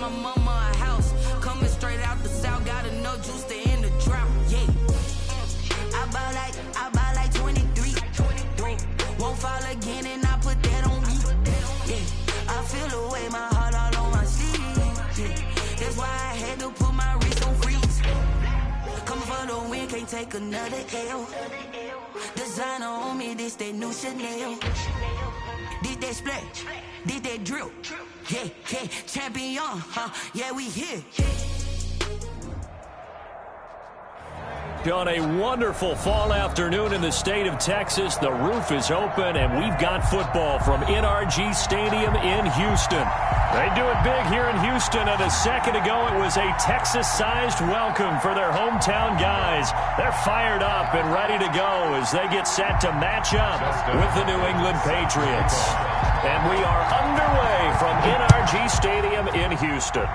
my mama a house. Coming straight out the south, got enough juice to end the drought. Yeah. I buy like 23. Won't fall again and I put that on me. Yeah. I feel away, my heart all on my sleeve. Yeah. That's why I had to put my wrist on freeze. Coming for the win, can't take another L. Designer on me, this that new Chanel. Did that splash, did that drill. Yeah, yeah, champion, huh? Yeah, we here. On a wonderful fall afternoon in the state of Texas, the roof is open, and we've got football from NRG Stadium in Houston. They do it big here in Houston, and a second ago it was a Texas-sized welcome for their hometown guys. They're fired up and ready to go as they get set to match up with the New England Patriots. And we are underway from NRG Stadium in Houston.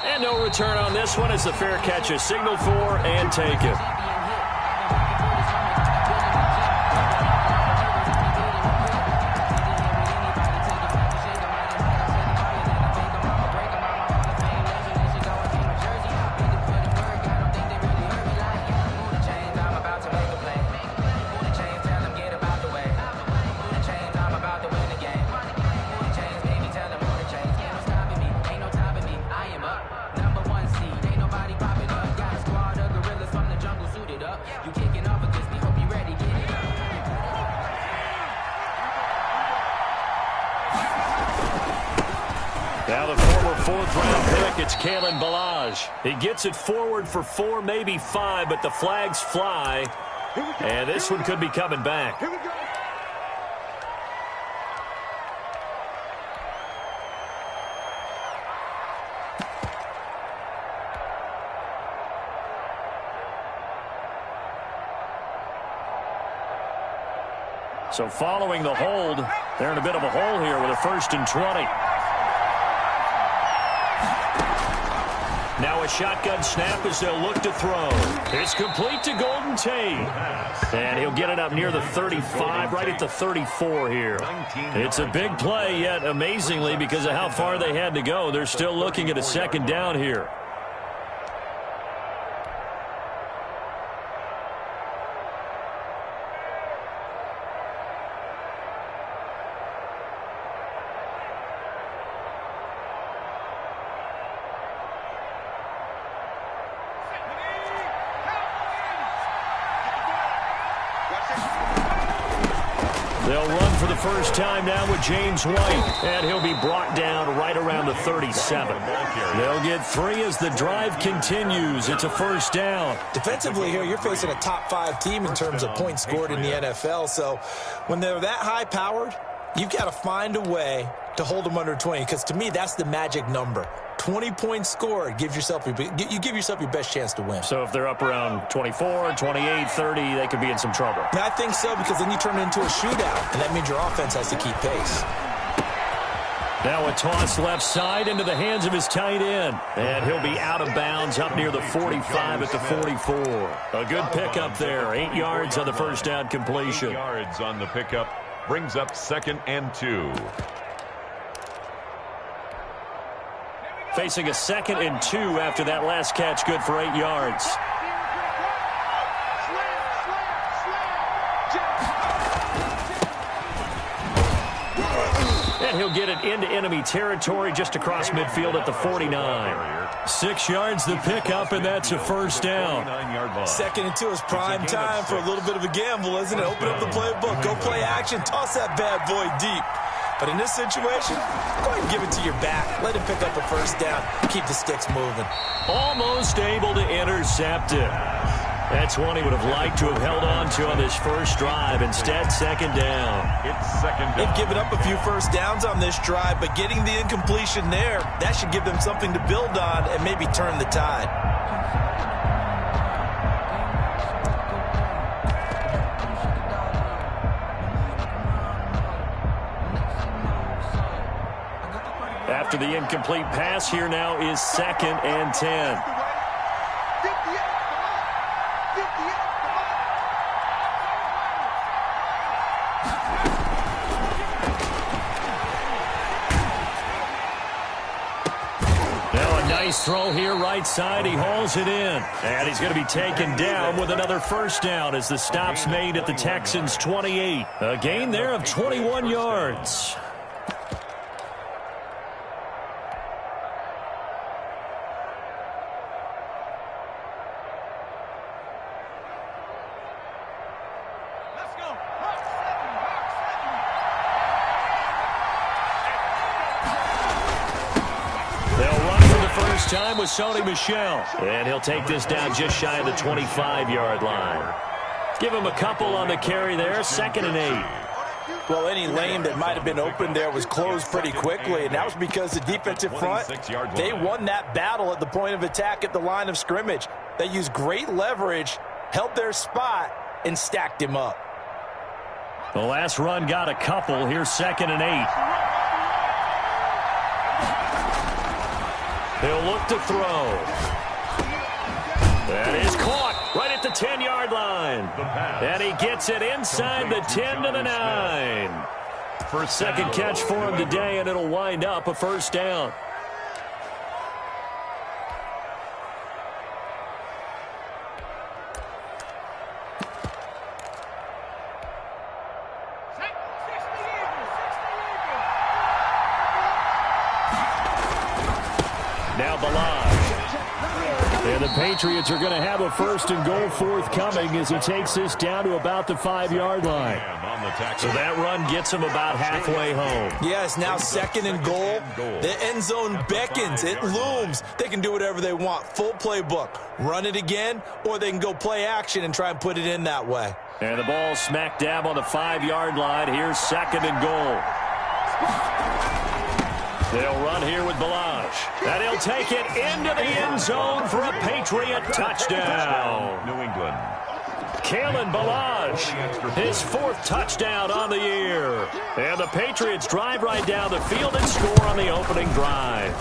And no return on this one as the fair catch is signaled for and taken. Now the former fourth-round pick, it's Kalen Ballage. He gets it forward for 4, maybe 5, but the flags fly. And this one could be coming back. Here we go. So following the hold, they're in a bit of a hole here with a 1st and 20. Now a shotgun snap as they'll look to throw. It's complete to Golden Tate. And he'll get it up near the 35, right at the 34 here. It's a big play, yet amazingly, because of how far they had to go, they're still looking at a 2nd down here. They'll run for the first time now with James White, and he'll be brought down right around the 37. They'll get 3 as the drive continues. It's a 1st down. Defensively here, you're facing a top 5 team in terms of points scored in the NFL, so when they're that high-powered, you've got to find a way to hold them under 20, because to me, that's the magic number. 20 points scored, you give yourself your best chance to win. So if they're up around 24, 28, 30, they could be in some trouble. I think so, because then you turn it into a shootout, and that means your offense has to keep pace. Now a toss left side into the hands of his tight end. And he'll be out of bounds up near the 45 at the 44. A good pickup there. 8 yards on the 1st down completion. 8 yards on the pickup brings up 2nd and 2. Facing a 2nd and 2 after that last catch, good for 8 yards. And he'll get it into enemy territory just across midfield at the 49. 6 yards the pickup, and that's a 1st down. 2nd and 2 is prime time for a little bit of a gamble, isn't it? Open up the playbook, go play action, toss that bad boy deep. But in this situation, go ahead and give it to your back. Let him pick up a 1st down. Keep the sticks moving. Almost able to intercept it. That's one he would have liked to have held on to on this first drive. Instead, 2nd down. It's 2nd down. They've given up a few first downs on this drive, but getting the incompletion there, that should give them something to build on and maybe turn the tide. After the incomplete pass, here now is 2nd and 10. Nice throw here right side. He hauls it in. And he's going to be taken down with another first down as the stop's made at the Texans' 28. A gain there of 21 yards. Time with Sony Michel. And he'll take this down just shy of the 25-yard line. Give him a couple on the carry there. 2nd and 8. Well, any lane that might have been open there was closed pretty quickly, and that was because the defensive front, they won that battle at the point of attack at the line of scrimmage. They used great leverage, held their spot, and stacked him up. The last run got a couple. Here's 2nd and 8. He'll look to throw. That is caught right at the 10-yard line. And he gets it inside the 10 to the 9. First second catch for him today, and it'll wind up a first down. Now Balaj. And the Patriots are going to have a 1st and goal forthcoming as he takes this down to about the 5-yard line. So that run gets him about halfway home. Yes, now 2nd and goal. The end zone beckons. It looms. They can do whatever they want. Full playbook. Run it again, or they can go play action and try and put it in that way. And the ball smack dab on the 5-yard line. Here's 2nd and goal. They'll run here with Balaj. And he'll take it into the end zone for a Patriot touchdown. New England. Kalen Balaj, his 4th touchdown on the year. And the Patriots drive right down the field and score on the opening drive.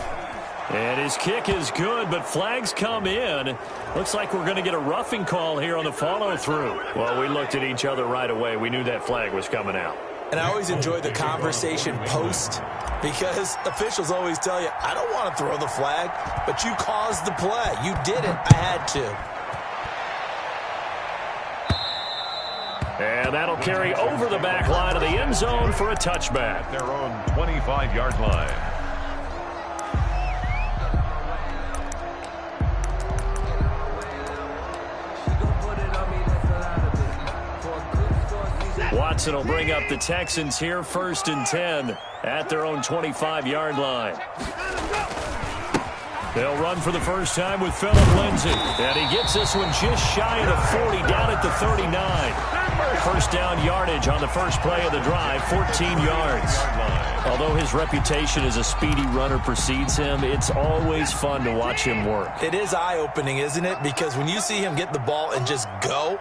And his kick is good, but flags come in. Looks like we're going to get a roughing call here on the follow-through. Well, we looked at each other right away. We knew that flag was coming out. And I always enjoy the conversation post, because officials always tell you, I don't want to throw the flag, but you caused the play. You did it. I had to. And that'll carry over the back line of the end zone for a touchback. Their own 25-yard line. Watson will bring up the Texans here 1st and 10 at their own 25-yard line. They'll run for the first time with Phillip Lindsay. And he gets this one just shy of the 40, down at the 39. First down yardage on the first play of the drive, 14 yards. Although his reputation as a speedy runner precedes him, it's always fun to watch him work. It is eye-opening, isn't it? Because when you see him get the ball and just go,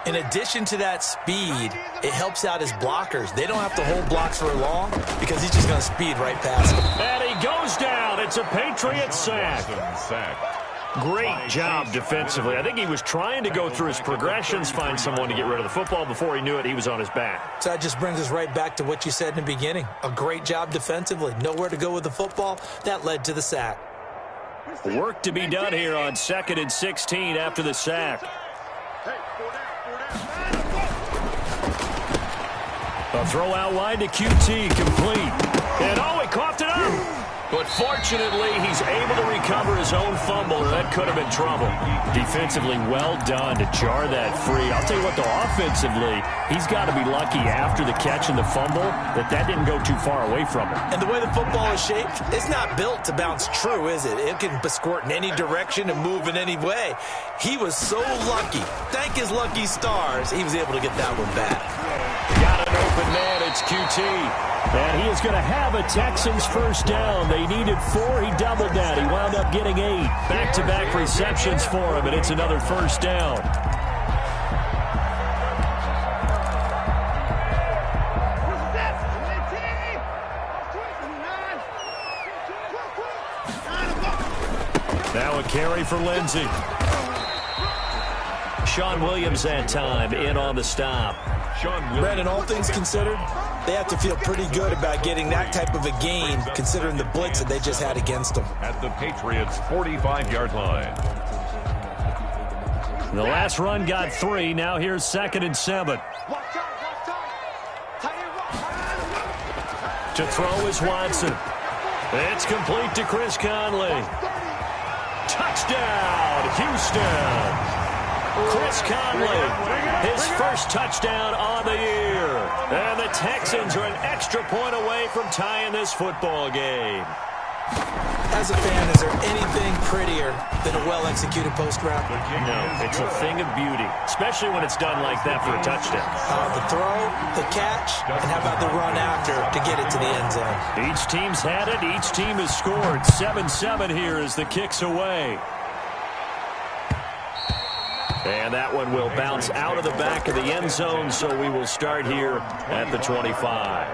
in addition to that speed, it helps out his blockers. They don't have to hold blocks for long because he's just going to speed right past them. And he goes down. It's a Patriot sack. Great job defensively. I think he was trying to go through his progressions, find someone to get rid of the football. Before he knew it, he was on his back. So that just brings us right back to what you said in the beginning. A great job defensively. Nowhere to go with the football. That led to the sack. Work to be done here on 2nd and 16 after the sack. A throw out wide to QT, complete. And oh, he coughed it up. But fortunately, he's able to recover his own fumble, or that could have been trouble. Defensively, well done to jar that free. I'll tell you what, though, offensively, he's got to be lucky after the catch and the fumble that didn't go too far away from him. And the way the football is shaped, it's not built to bounce true, is it? It can squirt in any direction and move in any way. He was so lucky. Thank his lucky stars, he was able to get that one back. Got an open man. It's QT. And he is going to have a Texans first down. They needed 4. He doubled that. He wound up getting 8. Back-to-back receptions for him, and it's another first down. Now a carry for Lindsay. Sean Williams that time in on the stop. Brandon, all things considered, they have to feel pretty good about getting that type of a gain, considering the blitz that they just had against them. At the Patriots' 45-yard line. The last run got 3. Now here's 2nd and 7. To throw is Watson. It's complete to Chris Conley. Touchdown, Houston. Chris Conley, his first touchdown on the year. And the Texans are an extra point away from tying this football game. As a fan, is there anything prettier than a well-executed post route? No, it's a thing of beauty, especially when it's done like that for a touchdown. The throw, the catch, and how about the run after to get it to the end zone? Each team's had it. Each team has scored. 7-7 here as the kick's away. And that one will bounce out of the back of the end zone, so we will start here at the 25.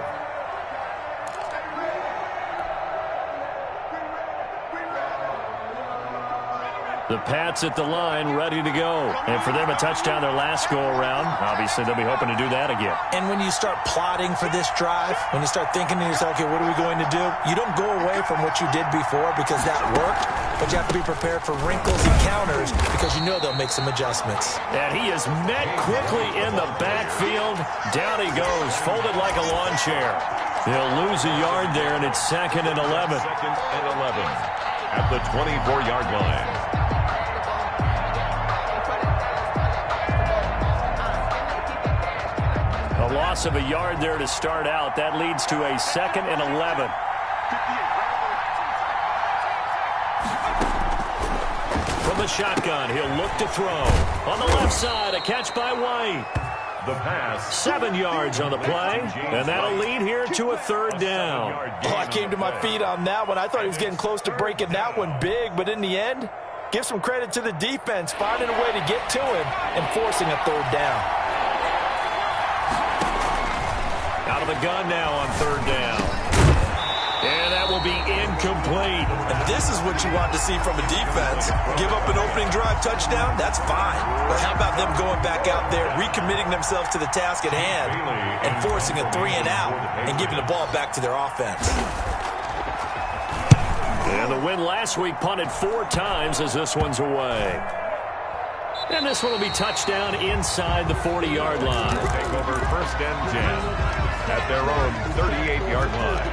The Pats at the line, ready to go. And for them, a touchdown their last go-around. Obviously, they'll be hoping to do that again. And when you start plotting for this drive, when you start thinking to yourself, okay, what are we going to do? You don't go away from what you did before because that worked, but you have to be prepared for wrinkles and counters because you know they'll make some adjustments. And he is met quickly in the backfield. Down he goes, folded like a lawn chair. He'll lose a yard there, and it's 2nd and 11. 2nd and 11 at the 24-yard line. A loss of a yard there to start out. That leads to a 2nd and 11. From the shotgun, he'll look to throw. On the left side, a catch by White. The pass. 7 yards on the play, and that'll lead here to a 3rd down. Oh, I came to my feet on that one. I thought he was getting close to breaking that one big, but in the end, give some credit to the defense, finding a way to get to him and forcing a 3rd down. Out of the gun now on 3rd down. And that will be incomplete. And this is what you want to see from a defense. Give up an opening drive touchdown, that's fine. But how about them going back out there, recommitting themselves to the task at hand, and forcing a 3 and out, and giving the ball back to their offense. And the win last week punted 4 times as this one's away. And this one will be touchdown inside the 40-yard line. Take over 1st and 10 at their own 38-yard line.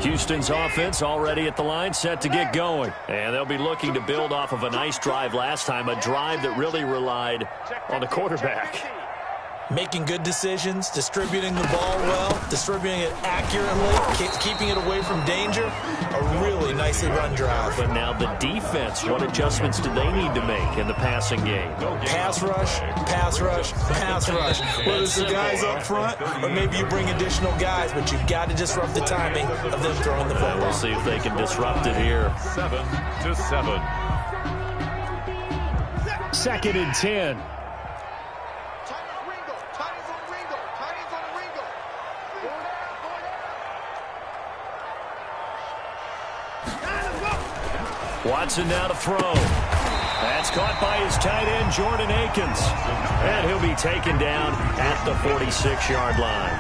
Houston's offense already at the line, set to get going. And they'll be looking to build off of a nice drive last time, a drive that really relied on the quarterback. Making good decisions, distributing the ball well, distributing it accurately, keeping it away from danger. A really nicely run drive. But now the defense, what adjustments do they need to make in the passing game? Pass rush, pass rush, pass rush. Whether it's the guys up front or maybe you bring additional guys, but you've got to disrupt the timing of them throwing the football. We'll see if they can disrupt it here. 7-7. 2nd and 10. Watson now to throw. That's caught by his tight end, Jordan Akins. And he'll be taken down at the 46-yard line.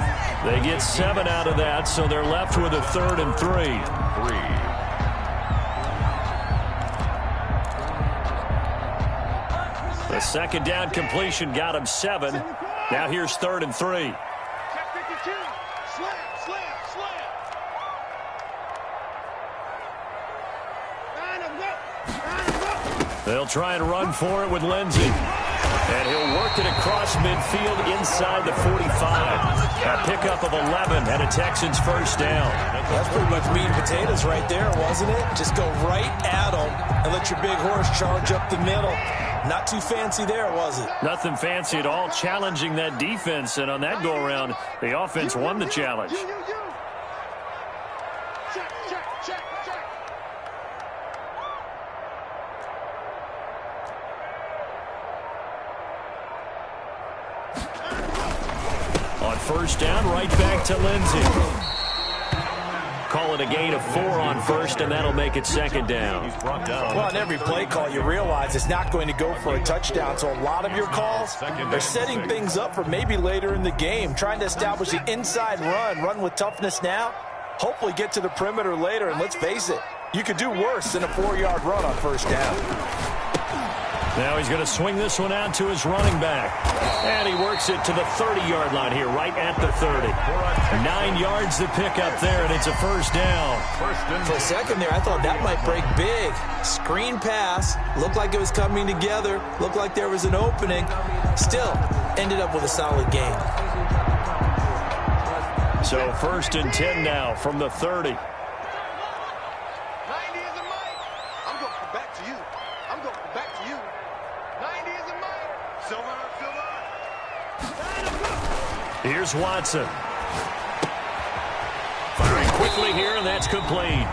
They get 7 out of that, so they're left with a 3rd and 3. The 2nd down completion got him 7. Now here's 3rd and 3. They'll try and run for it with Lindsey. And he'll work it across midfield inside the 45. A pickup of 11 and a Texans 1st down. That's pretty much meat and potatoes right there, wasn't it? Just go right at them and let your big horse charge up the middle. Not too fancy there, was it? Nothing fancy at all, challenging that defense. And on that go-around, the offense won the challenge. On 1st down, right back to Lindsey. call it a gain of 4 on first, and that'll make it second down. Well, on every play call, you realize it's not going to go for a touchdown, so a lot of your calls are setting things up for maybe later in the game, trying to establish the inside run with toughness now, hopefully get to the perimeter later, and let's face it, you could do worse than a 4-yard run on first down. Now he's going to swing this one out to his running back. And he works it to the 30-yard line here, right at the 30. 9 yards to pick up there, and it's a first down. For a second there, I thought that might break big. Screen pass, looked like it was coming together, looked like there was an opening. Still, ended up with a solid gain. So 1st and 10 now from the 30. Here's Watson. Firing quickly here, and that's complete.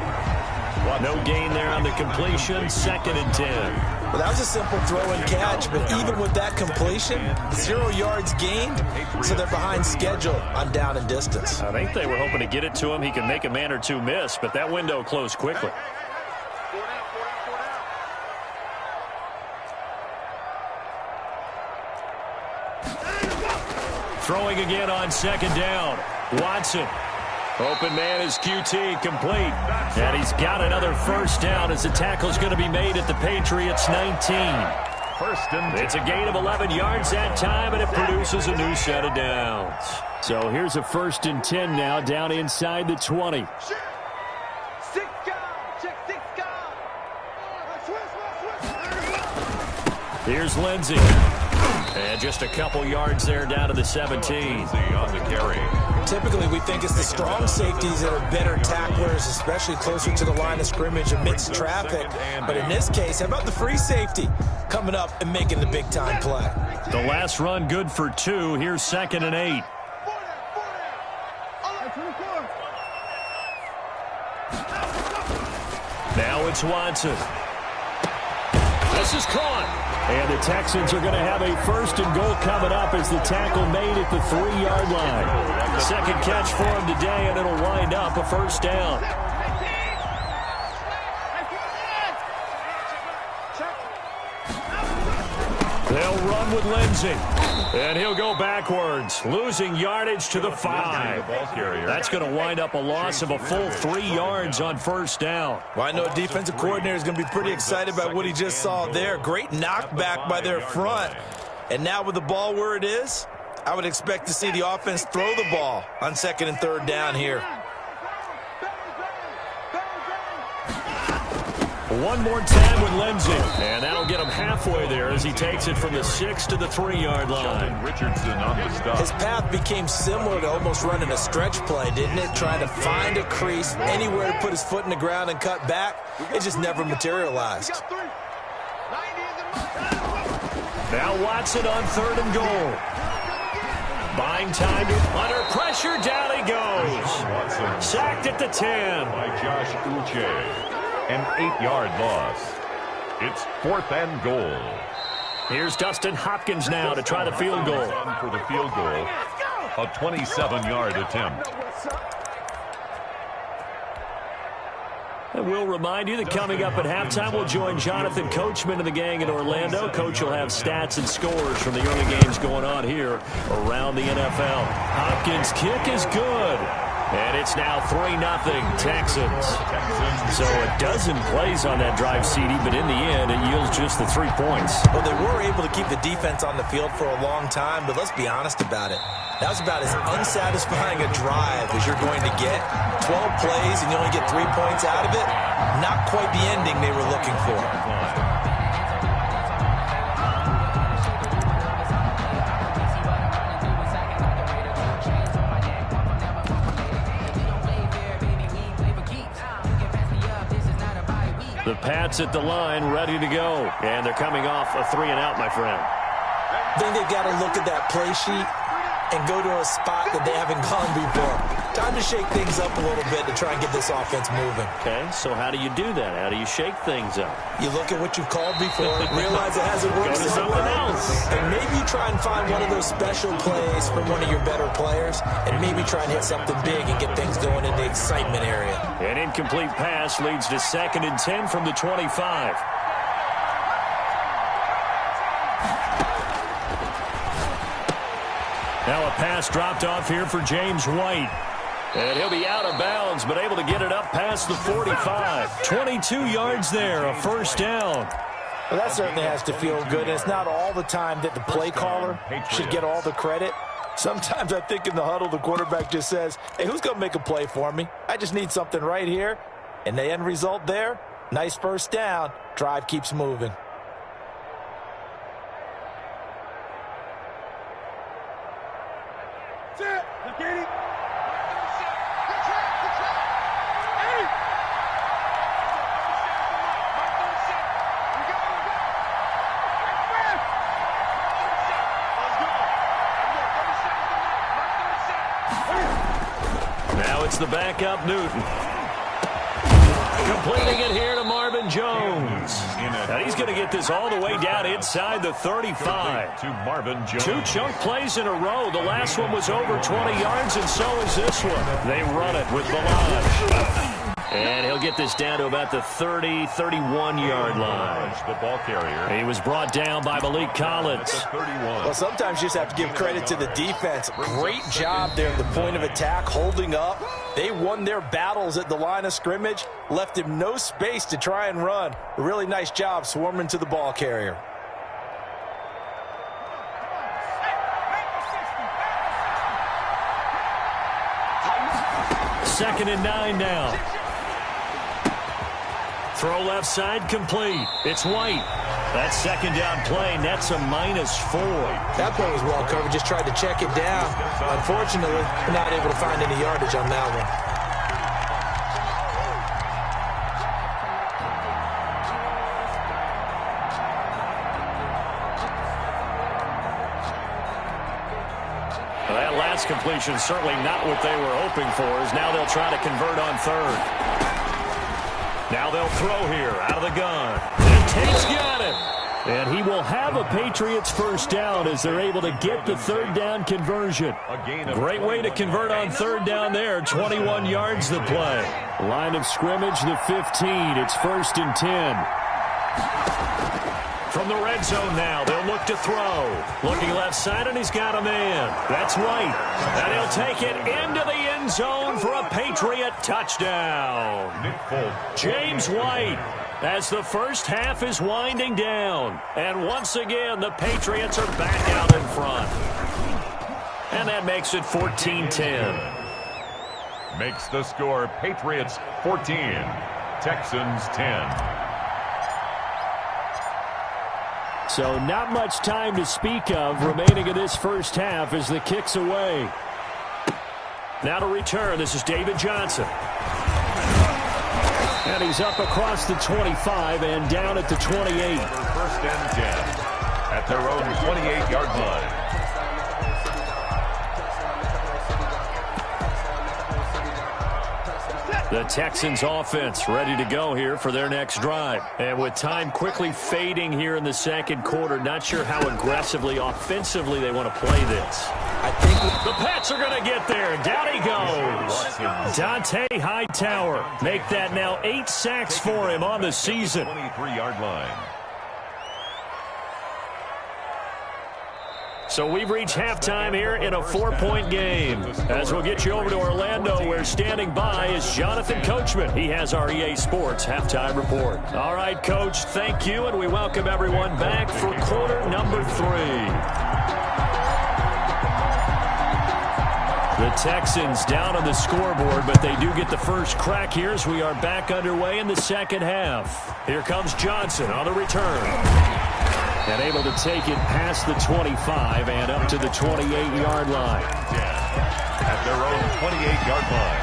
No gain there on the completion. 2nd and 10. Well, that was a simple throw and catch, but even with that completion, 0 yards gained, so they're behind schedule on down and distance. I think they were hoping to get it to him. He can make a man or two miss, but that window closed quickly. Throwing again on 2nd down. Watson. Open man is QT, complete. And he's got another first down as the tackle's going to be made at the Patriots 19. It's a gain of 11 yards that time, and it produces a new set of downs. So here's a 1st and 10 now, down inside the 20. Here's Lindsey. And just a couple yards there down to the 17. On the carry. Typically, we think it's the strong safeties that are better tacklers, especially closer to the line of scrimmage amidst traffic. But in this case, how about the free safety coming up and making the big-time play? The last run good for 2. Here's 2nd and 8. Now it's Watson. This is caught. And the Texans are going to have a 1st and goal coming up as the tackle made at the 3-yard line. Second catch for him today, and it'll wind up a first down. They'll run with Lindsey. And he'll go backwards, losing yardage to the 5. That's going to wind up a loss of a full 3 yards on first down. Well, I know a defensive coordinator is going to be pretty excited about what he just saw there. Great knockback by their front. And now with the ball where it is, I would expect to see the offense throw the ball on 2nd and 3rd down here. One more time with Lindsey. And that'll get him halfway there as he takes it from the 6 to the 3-yard line. Richardson on the stop. His path became similar to almost running a stretch play, didn't it? Trying to find a crease, anywhere to put his foot in the ground and cut back. It just never materialized. Now Watson on 3rd and goal. Buying time under pressure. Down he goes. Sacked at the 10. By Josh Uche. An 8-yard loss. It's 4th and goal. Here's Dustin Hopkins now to try the field goal. For the field goal, a 27-yard attempt. And we'll remind you that coming up at halftime, we'll join Jonathan Coachman and the gang in Orlando. Coach will have stats and scores from the early games going on here around the NFL. Hopkins' kick is good. And it's now 3-0 Texans. So a dozen plays on that drive, CD, but in the end, it yields just the 3 points. Well, they were able to keep the defense on the field for a long time, but let's be honest about it. That was about as unsatisfying a drive as you're going to get. 12 plays and you only get 3 points out of it. Not quite the ending they were looking for. The Pats at the line, ready to go. And they're coming off a 3-and-out, my friend. I think they've got to look at that play sheet and go to a spot that they haven't gone before. Time to shake things up a little bit to try and get this offense moving. Okay, so how do you do that? How do you shake things up? You look at what you've called before, realize it hasn't worked Go to something else. and maybe you try and find one of those special plays from one of your better players, and maybe try and hit something big and get things going in the excitement area. An incomplete pass leads to 2nd and 10 from the 25. Now a pass dropped off here for James White. And he'll be out of bounds, but able to get it up past the 45. 22 yards there, a first down. Well, that certainly has to feel good, and it's not all the time that the play caller should get all the credit. Sometimes I think in the huddle, the quarterback just says, hey, who's going to make a play for me? I just need something right here. And the end result there, nice first down. Drive keeps moving. Now it's the backup Newton. Completing it here to Marvin Jones. And he's going to get this all the way down inside the 35. To Marvin Jones. 2 chunk plays in a row. The last one was over 20 yards, and so is this one. They run it with Balaj. And he'll get this down to about the 30, 31-yard line. The ball carrier. He was brought down by Malik Collins. 31. Well, sometimes you just have to give credit to the defense. Great job there at the point of attack, holding up. They won their battles at the line of scrimmage, left him no space to try and run. A really nice job swarming to the ball carrier. Second and 9 now. Throw left side complete. It's White. That second down play nets a -4. That play was well covered. Just tried to check it down. Unfortunately, not able to find any yardage on that one. Well, that last completion certainly not what they were hoping for, as now they'll try to convert on 3rd. Now they'll throw here out of the gun. And Tate's got it. And he will have a Patriots first down as they're able to get the 3rd down conversion. Great way to convert on 3rd down there. 21 yards the play. Line of scrimmage, the 15. It's 1st and 10. From the red zone now, they'll look to throw. Looking left side, and he's got a man. That's White. And he'll take it into the end zone for a Patriot touchdown. James White, as the first half is winding down. And once again, the Patriots are back out in front. And that makes it 14-10. Makes the score Patriots 14, Texans 10. So not much time to speak of remaining in this first half as the kick's away. Now to return, this is David Johnson. And he's up across the 25 and down at the 28. 1st and 10 at their own 28-yard line. The Texans offense ready to go here for their next drive. And with time quickly fading here in the second quarter, not sure how aggressively, offensively they want to play this. I think the Pats are going to get there. Down he goes. Dante Hightower. Make that now 8 sacks for him on the season. 23-yard line. So we've reached halftime here in a 4-point game. As we'll get you over to Orlando, where standing by is Jonathan Coachman. He has our EA Sports halftime report. All right, Coach, thank you, and we welcome everyone back for quarter number 3. The Texans down on the scoreboard, but they do get the first crack here as we are back underway in the second half. Here comes Johnson on the return. And able to take it past the 25 and up to the 28-yard line. At their own 28-yard line.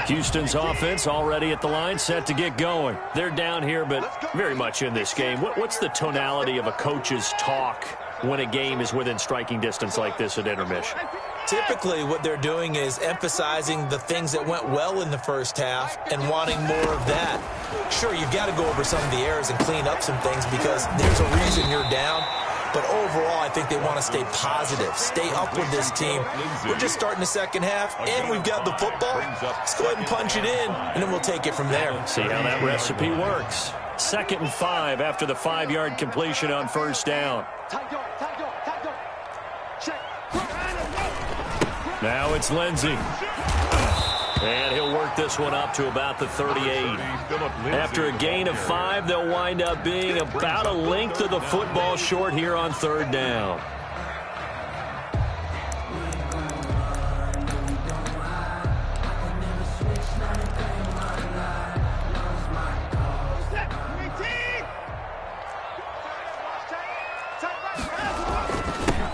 Houston's offense already at the line, set to get going. They're down here, but very much in this game. What's the tonality of a coach's talk when a game is within striking distance like this at intermission? Typically, what they're doing is emphasizing the things that went well in the first half and wanting more of that. Sure, you've got to go over some of the errors and clean up some things because there's a reason you're down. But overall, I think they want to stay positive, stay up with this team. We're just starting the second half, and we've got the football. Let's go ahead and punch it in, and then we'll take it from there. See how that recipe works. 2nd and 5 after the 5-yard completion on first down. Now it's Lindsey. And he'll work this one up to about the 38. After a gain of 5, they'll wind up being about a length of the football short here on 3rd down.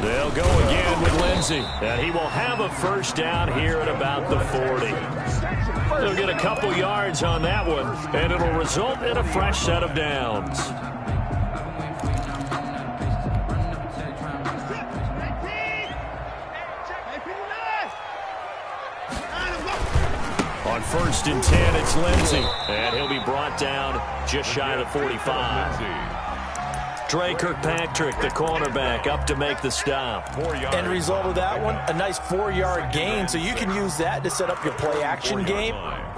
They'll go again with Lindsey, and he will have a first down here at about the 40. They'll get a couple yards on that one, and it'll result in a fresh set of downs. On 1st and 10, it's Lindsey, and he'll be brought down just shy of the 45. Dre Kirkpatrick, the cornerback, up to make the stop. End result of that one, a nice 4-yard gain, so you can use that to set up your play-action game,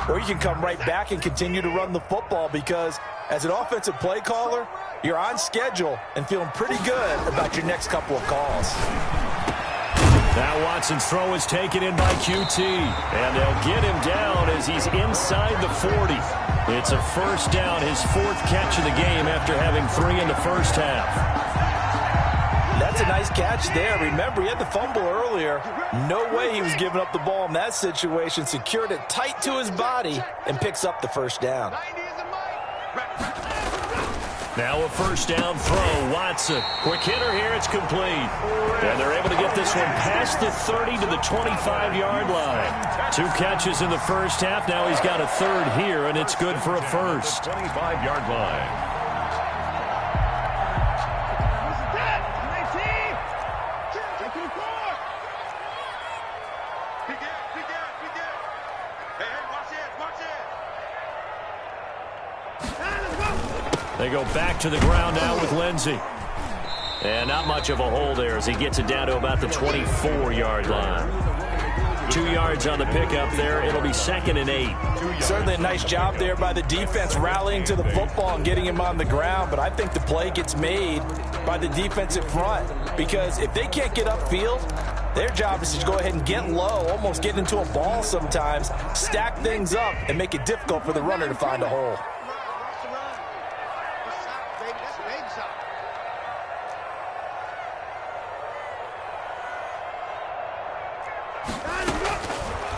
or you can come right back and continue to run the football because as an offensive play caller, you're on schedule and feeling pretty good about your next couple of calls. Now Watson's throw is taken in by QT, and they'll get him down as he's inside the 40. It's a first down, his 4th catch of the game after having 3 in the first half. That's a nice catch there. Remember, he had the fumble earlier. No way he was giving up the ball in that situation. Secured it tight to his body and picks up the first down. Now a first down throw. Watson. Quick hitter here. It's complete. And they're able to get this one past the 30 to the 25-yard line. 2 catches in the first half. Now he's got a 3rd here, and it's good for a first. 25-yard line. They go back to the ground now with Lindsey. And not much of a hole there as he gets it down to about the 24-yard line. 2 yards on the pickup there. It'll be 2nd and 8. Certainly a nice job there by the defense rallying to the football and getting him on the ground. But I think the play gets made by the defensive front because if they can't get upfield, their job is to go ahead and get low, almost get into a ball sometimes, stack things up, and make it difficult for the runner to find a hole.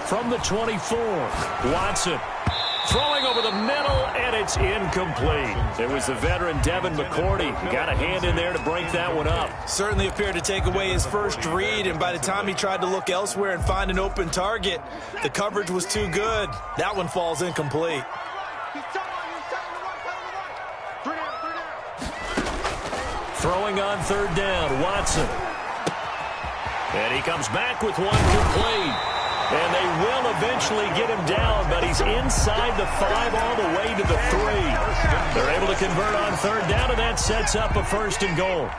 From the 24, Watson throwing over the middle, and it's incomplete. It was the veteran Devin McCourty. Got a hand in there to break that one up. Certainly appeared to take away his first read, and by the time he tried to look elsewhere and find an open target, the coverage was too good. That one falls incomplete. Throwing on 3rd down, Watson. And he comes back with one complete. And they will eventually get him down, but he's inside the 5 all the way to the 3. They're able to convert on 3rd down, and that sets up a 1st and goal.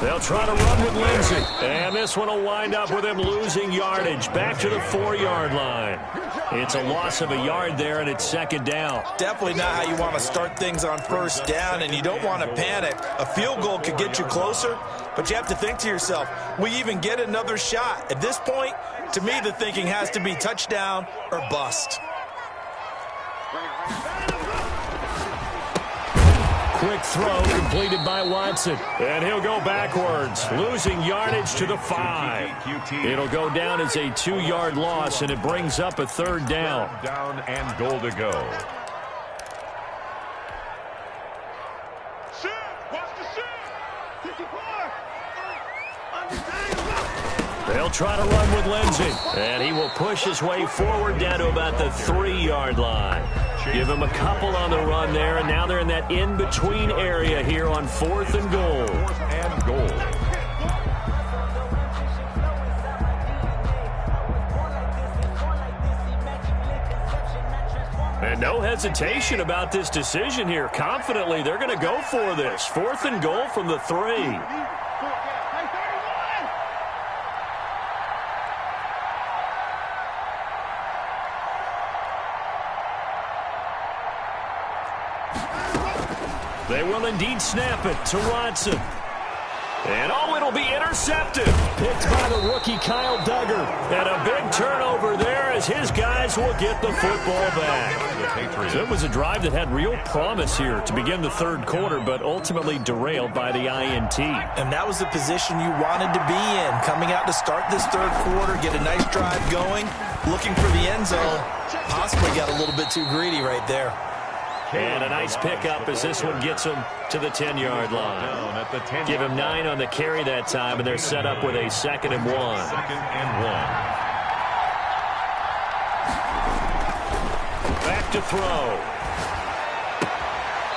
They'll try to run with Lindsey. And this one will wind up with him losing yardage. Back to the 4-yard line. It's a loss of a yard there, and it's 2nd down. Definitely not how you want to start things on 1st down, and you don't want to panic. A field goal could get you closer, but you have to think to yourself, will you even get another shot? At this point, to me, the thinking has to be touchdown or bust. Quick throw completed by Watson. And he'll go backwards, losing yardage to the 5. It'll go down as a 2-yard loss, and it brings up a 3rd down. Down and goal to go. They'll try to run with Lindsey. And he will push his way forward down to about the 3-yard line. Give him a couple on the run there, and now they're in that in-between area here on 4th and goal. 4th and goal. And no hesitation about this decision here. Confidently, they're going to go for this. 4th and goal from the 3. They will indeed snap it to Watson. And, it'll be intercepted. Picked by the rookie Kyle Duggar. And a big turnover there as his guys will get the football back. So it was a drive that had real promise here to begin the 3rd quarter, but ultimately derailed by the INT. And that was the position you wanted to be in. Coming out to start this 3rd quarter, get a nice drive going, looking for the end zone. Possibly got a little bit too greedy right there. And a nice pickup as this one gets him to the 10-yard line. Give him 9 on the carry that time, and they're set up with a 2nd and 1. 2nd and 1. Back to throw.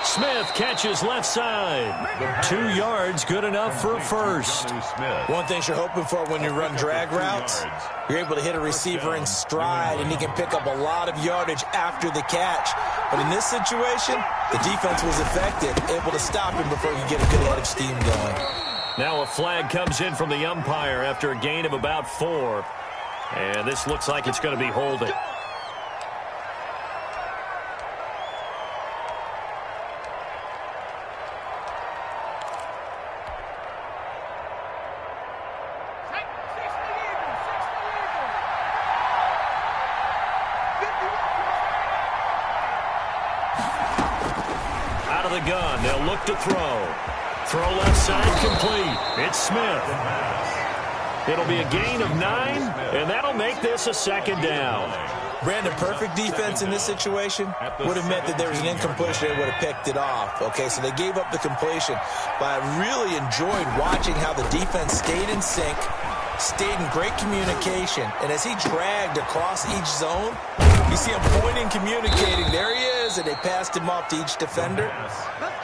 Smith catches left side. 2 yards, good enough for a first. One thing you're hoping for when you run drag routes, you're able to hit a receiver in stride, and he can pick up a lot of yardage after the catch. But in this situation, the defense was effective, able to stop him before he could get a good head of steam going. Now a flag comes in from the umpire after a gain of about 4. And this looks like it's going to be holding. Out of the gun, they'll look to throw. Throw left side complete. It's Smith. It'll be a gain of 9, and that'll make this a 2nd down. Brandon, perfect defense in this situation would have meant that there was an incompletion. They would have picked it off. Okay, so they gave up the completion. But I really enjoyed watching how the defense stayed in sync, stayed in great communication. And as he dragged across each zone, you see him pointing, communicating. There he is, and they passed him off to each defender.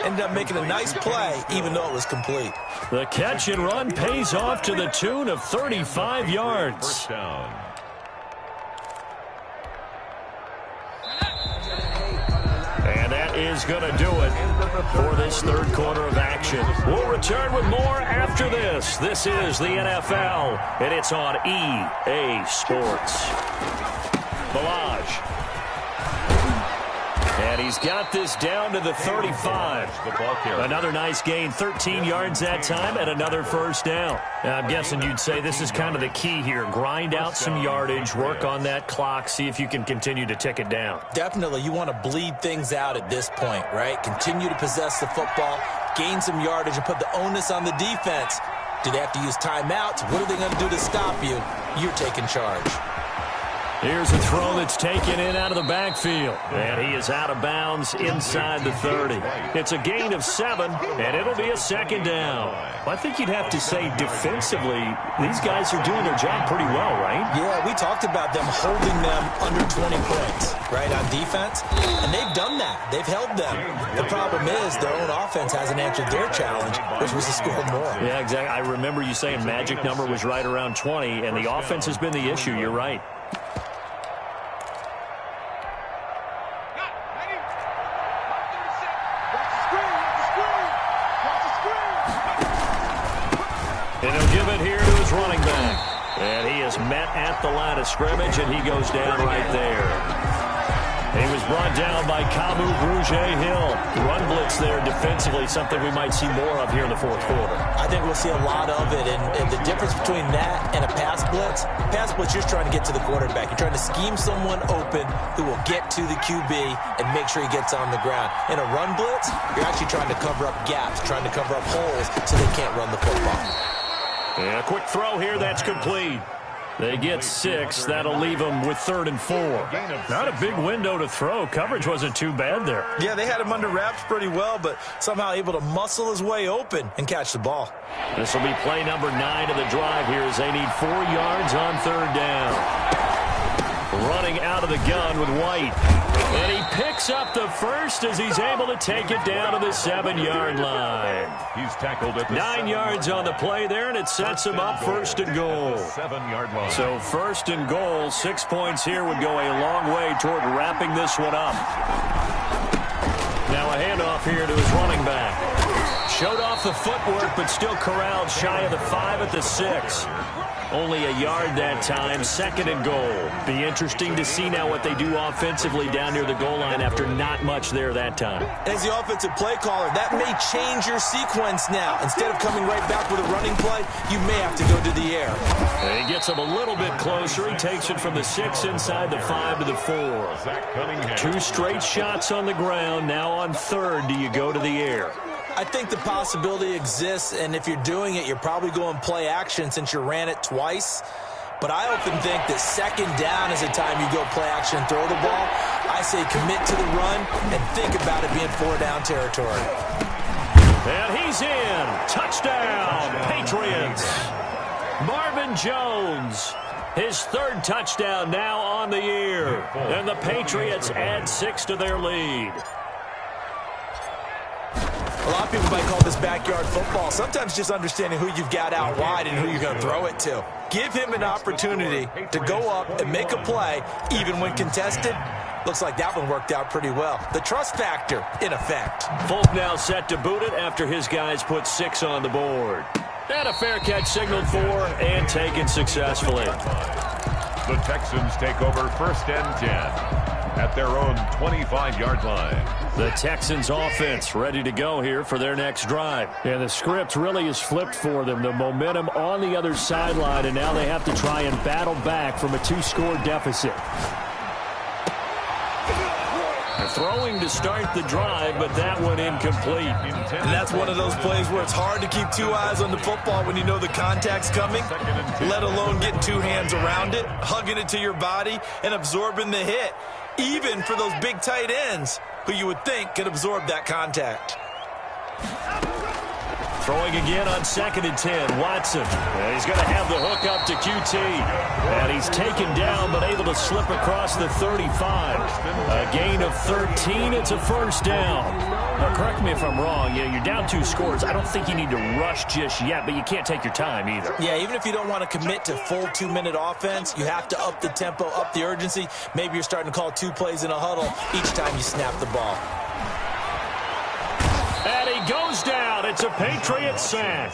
Ended up making a nice play, even though it was complete. The catch and run pays off to the tune of 35 yards. First down. And that is going to do it for this 3rd quarter of action. We'll return with more after this. This is the NFL, and it's on EA Sports. Balaj. And he's got this down to the 35. Another nice gain, 13 yards that time, and another first down. Now, I'm guessing you'd say this is kind of the key here. Grind out some yardage, work on that clock, see if you can continue to tick it down. Definitely, you want to bleed things out at this point, right? Continue to possess the football, gain some yardage, and put the onus on the defense. Do they have to use timeouts? What are they going to do to stop you? You're taking charge. Here's a throw that's taken in out of the backfield. And he is out of bounds inside the 30. It's a gain of 7, and it'll be a 2nd down. Well, I think you'd have to say defensively, these guys are doing their job pretty well, right? Yeah, we talked about them holding them under 20 points, right, on defense. And they've done that. They've held them. The problem is their own offense hasn't answered their challenge, which was to score more. Yeah, exactly. I remember you saying magic number was right around 20, and the offense has been the issue. You're right. And he'll give it here to his running back. And he is met at the line of scrimmage, and he goes down right there. He was brought down by Kamu Brugier-Hill. Run blitz there defensively, something we might see more of here in the 4th quarter. I think we'll see a lot of it, and the difference between that and a pass blitz, you're trying to get to the quarterback. You're trying to scheme someone open who will get to the QB and make sure he gets on the ground. In a run blitz, you're actually trying to cover up gaps, trying to cover up holes so they can't run the football. And a quick throw here, that's complete. They get 6. That'll leave them with 3rd and 4. Not a big window to throw. Coverage wasn't too bad there. Yeah, they had him under wraps pretty well, but somehow able to muscle his way open and catch the ball. This will be play number 9 of the drive here as they need 4 yards on 3rd down. Running out of the gun with White. And he picks up the first as he's able to take it down to the 7-yard line. He's tackled at the 9 yards on the play there, and it sets him up 1st and goal. 7-yard line. So 1st and goal, 6 points here would go a long way toward wrapping this one up. Now a handoff here to his running back. Showed off the footwork, but still corralled shy of the 5 at the 6. Only a yard that time, 2nd and goal. Be interesting to see now what they do offensively down near the goal line after not much there that time. As the offensive play caller, that may change your sequence now. Instead of coming right back with a running play, you may have to go to the air. And he gets him a little bit closer. He takes it from the 6 inside the 5 to the 4. 2 straight shots on the ground. Now on 3rd, do you go to the air? I think the possibility exists, and if you're doing it, you're probably going play action since you ran it twice. But I often think that 2nd down is the time you go play action and throw the ball. I say commit to the run and think about it being 4-down territory. And he's in. Touchdown, Patriots. Marvin Jones, his 3rd touchdown now on the year. And the Patriots add 6 to their lead. A lot of people might call this backyard football. Sometimes just understanding who you've got out wide and who you're going to throw it to. Give him an opportunity to go up and make a play, even when contested. Looks like that one worked out pretty well. The trust factor, in effect. Folk now set to boot it after his guys put 6 on the board. And a fair catch signaled for and taken successfully. The Texans take over 1st and 10 at their own 25-yard line. The Texans offense ready to go here for their next drive. And the script really is flipped for them. The momentum on the other sideline, and now they have to try and battle back from a 2-score deficit. They're throwing to start the drive, but that one incomplete. And that's one of those plays where it's hard to keep 2 eyes on the football when you know the contact's coming, let alone getting 2 hands around it, hugging it to your body, and absorbing the hit, even for those big tight ends who you would think could absorb that contact. Throwing again on 2nd and 10. Watson. And he's going to have the hook up to QT. And he's taken down but able to slip across the 35. A gain of 13. It's a 1st down. Now, correct me if I'm wrong. Yeah, you're down 2 scores. I don't think you need to rush just yet, but you can't take your time either. Yeah, even if you don't want to commit to full 2-minute offense, you have to up the tempo, up the urgency. Maybe you're starting to call 2 plays in a huddle each time you snap the ball. And he goes down. It's a Patriots sack.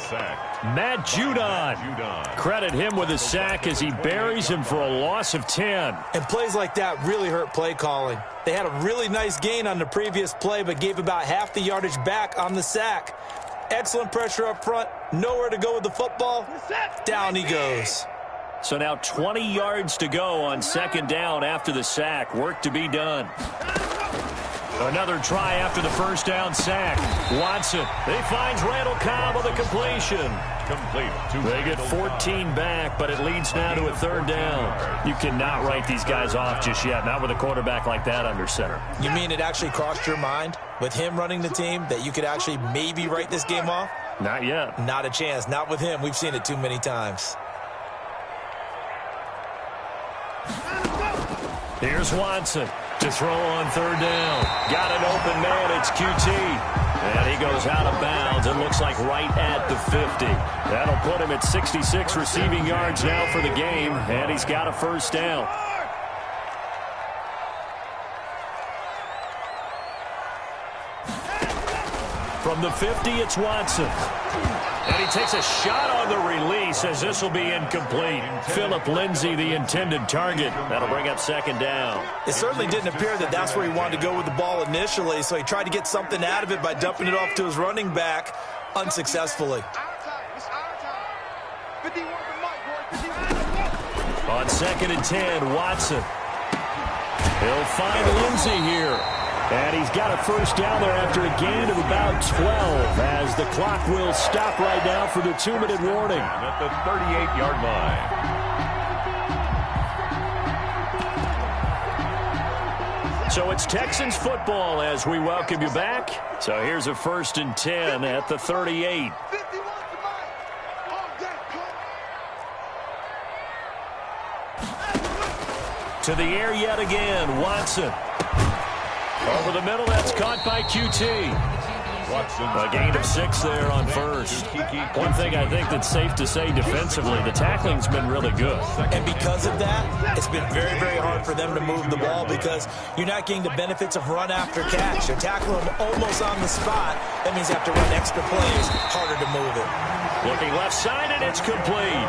Matt Judon. Credit him with a sack as he buries him for a loss of 10. And plays like that really hurt play calling. They had a really nice gain on the previous play, but gave about half the yardage back on the sack. Excellent pressure up front. Nowhere to go with the football. Down he goes. So now 20 yards to go on 2nd down after the sack. Work to be done. Another try after the 1st down sack. Watson. He finds Randall Cobb with a completion. Complete. They get 14 back, but it leads now to a 3rd down. You cannot write these guys off just yet, not with a quarterback like that under center. You mean it actually crossed your mind with him running the team that you could actually maybe write this game off? Not yet. Not a chance. Not with him. We've seen it too many times. Here's Watson to throw on 3rd down. Got an open man. It's QT. And he goes out of bounds. It looks like right at the 50. That'll put him at 66 receiving yards now for the game. And he's got a 1st down. From the 50, it's Watson. And he takes a shot on the release as this will be incomplete. Philip Lindsay, the intended target. That'll bring up 2nd down. It certainly didn't appear that that's where he wanted to go with the ball initially, so he tried to get something out of it by dumping it off to his running back unsuccessfully. On 2nd and 10, Watson. He'll find Lindsay here. And he's got a 1st down there after a gain of about 12 as the clock will stop right now for the 2-minute warning. At the 38-yard line. So it's Texans football as we welcome you back. So here's a 1st and 10 at the 38. To the air yet again, Watson. Over the middle, that's caught by QT. A gain of 6 there on first. One thing I think that's safe to say defensively, the tackling's been really good. And because of that, it's been very, very hard for them to move the ball because you're not getting the benefits of run after catch. You're tackling them almost on the spot. That means you have to run extra plays, harder to move it. Looking left side, and it's complete.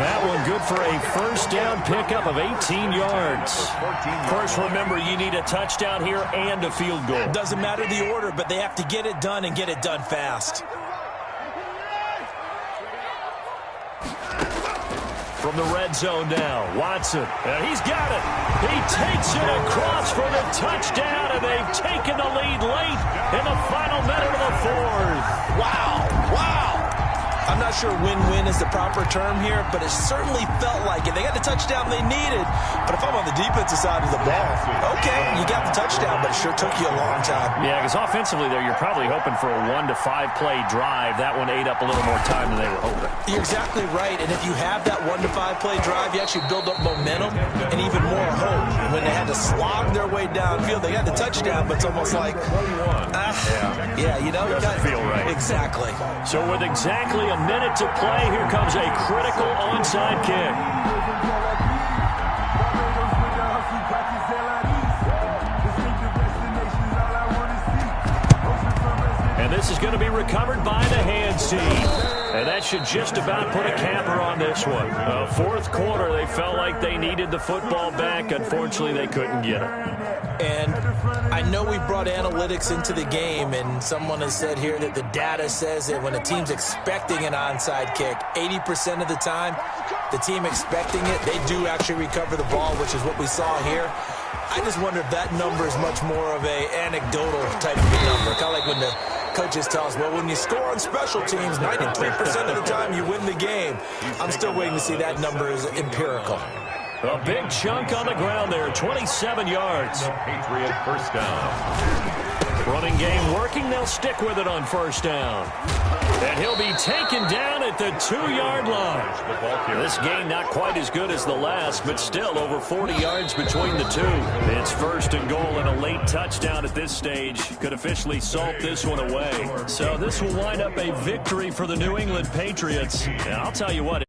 That one good for a first down pickup of 18 yards. Of course, remember, you need a touchdown here and a field goal. It doesn't matter the order, but they have to get it done and get it done fast. From the red zone now, Watson. And he's got it. He takes it across for the touchdown, and they've taken the lead late in the final minute of the 4th. Wow. I'm not sure win-win is the proper term here, but it certainly felt like it. They got the touchdown they needed, but if I'm on the defensive side of the ball, okay, you got the touchdown, but it sure took you a long time. Yeah, because offensively there, you're probably hoping for a 1 to 5 play drive. That one ate up a little more time than they were hoping. You're exactly right, and if you have that 1 to 5 play drive, you actually build up momentum and even more hope. When they had to slog their way downfield, they got the touchdown, but it's almost like, you know, doesn't feel right. Exactly. So with exactly a minute to play, here comes a critical onside kick. And this is going to be recovered by the hands team. And that should just about put a capper on this one. 4th quarter, they felt like they needed the football back. Unfortunately, they couldn't get it. And I know we brought analytics into the game, and someone has said here that the data says that when a team's expecting an onside kick, 80% of the time, the team expecting it, they do actually recover the ball, which is what we saw here. I just wonder if that number is much more of a anecdotal type of a number, kind of like when the coaches tell us, well, when you score on special teams, 93% of the time you win the game. I'm still waiting to see that number is empirical. A big chunk on the ground there, 27 yards. Patriot first down. Running game working, they'll stick with it on first down. And he'll be taken down at the 2-yard line. This game not quite as good as the last, but still over 40 yards between the two. It's 1st and goal and a late touchdown at this stage. Could officially salt this one away. So this will wind up a victory for the New England Patriots. And I'll tell you what.